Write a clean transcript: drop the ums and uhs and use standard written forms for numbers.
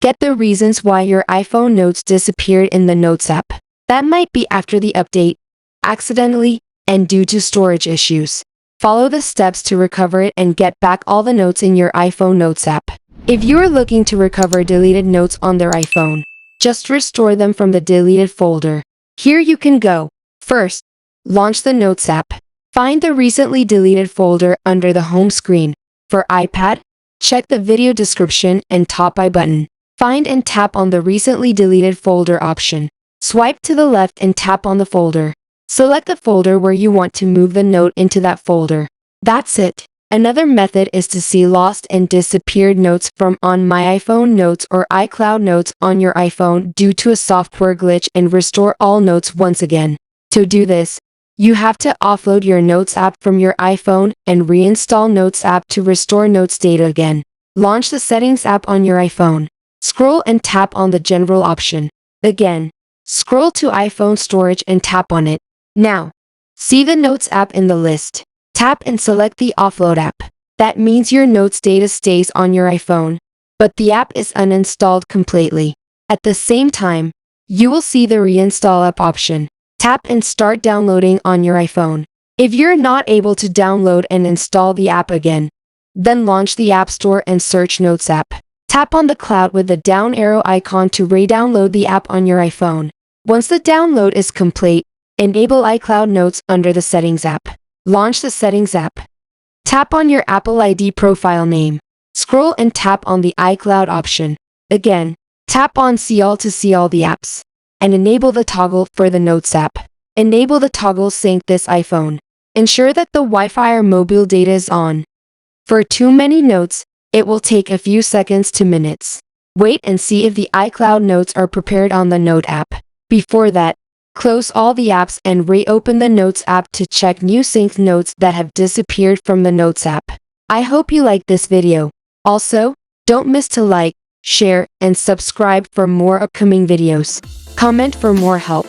Get the reasons why your iPhone notes disappeared in the Notes app. That might be after the update, accidentally, and due to storage issues. Follow the steps to recover it and get back all the notes in your iPhone Notes app. If you are looking to recover deleted notes on their iPhone, just restore them from the deleted folder. Here you can go. First, launch the Notes app. Find the recently deleted folder under the home screen. For iPad, check the video description and top I button. Find and tap on the recently deleted folder option. Swipe to the left and tap on the folder. Select the folder where you want to move the note into that folder. That's it. Another method is to see lost and disappeared notes from on My iPhone Notes or iCloud Notes on your iPhone due to a software glitch and restore all notes once again. To do this, you have to offload your Notes app from your iPhone and reinstall Notes app to restore Notes data again. Launch the Settings app on your iPhone. Scroll and tap on the General option. Again, scroll to iPhone Storage and tap on it. Now, see the Notes app in the list. Tap and select the Offload app. That means your Notes data stays on your iPhone, but the app is uninstalled completely. At the same time, you will see the Reinstall app option. Tap and start downloading on your iPhone. If you're not able to download and install the app again, then launch the App Store and search Notes app. Tap on the cloud with the down arrow icon to re-download the app on your iPhone. Once the download is complete, enable iCloud Notes under the Settings app. Launch the Settings app. Tap on your Apple ID profile name. Scroll and tap on the iCloud option. Again, tap on See All to see all the apps. And enable the toggle for the Notes app. Enable the toggle Sync this iPhone. Ensure that the Wi-Fi or mobile data is on. For too many notes, it will take a few seconds to minutes. Wait and see if the iCloud notes are prepared on the Note app. Before that, close all the apps and reopen the Notes app to check new synced notes that have disappeared from the Notes app. I hope you liked this video. Also, don't miss to like, share, and subscribe for more upcoming videos. Comment for more help.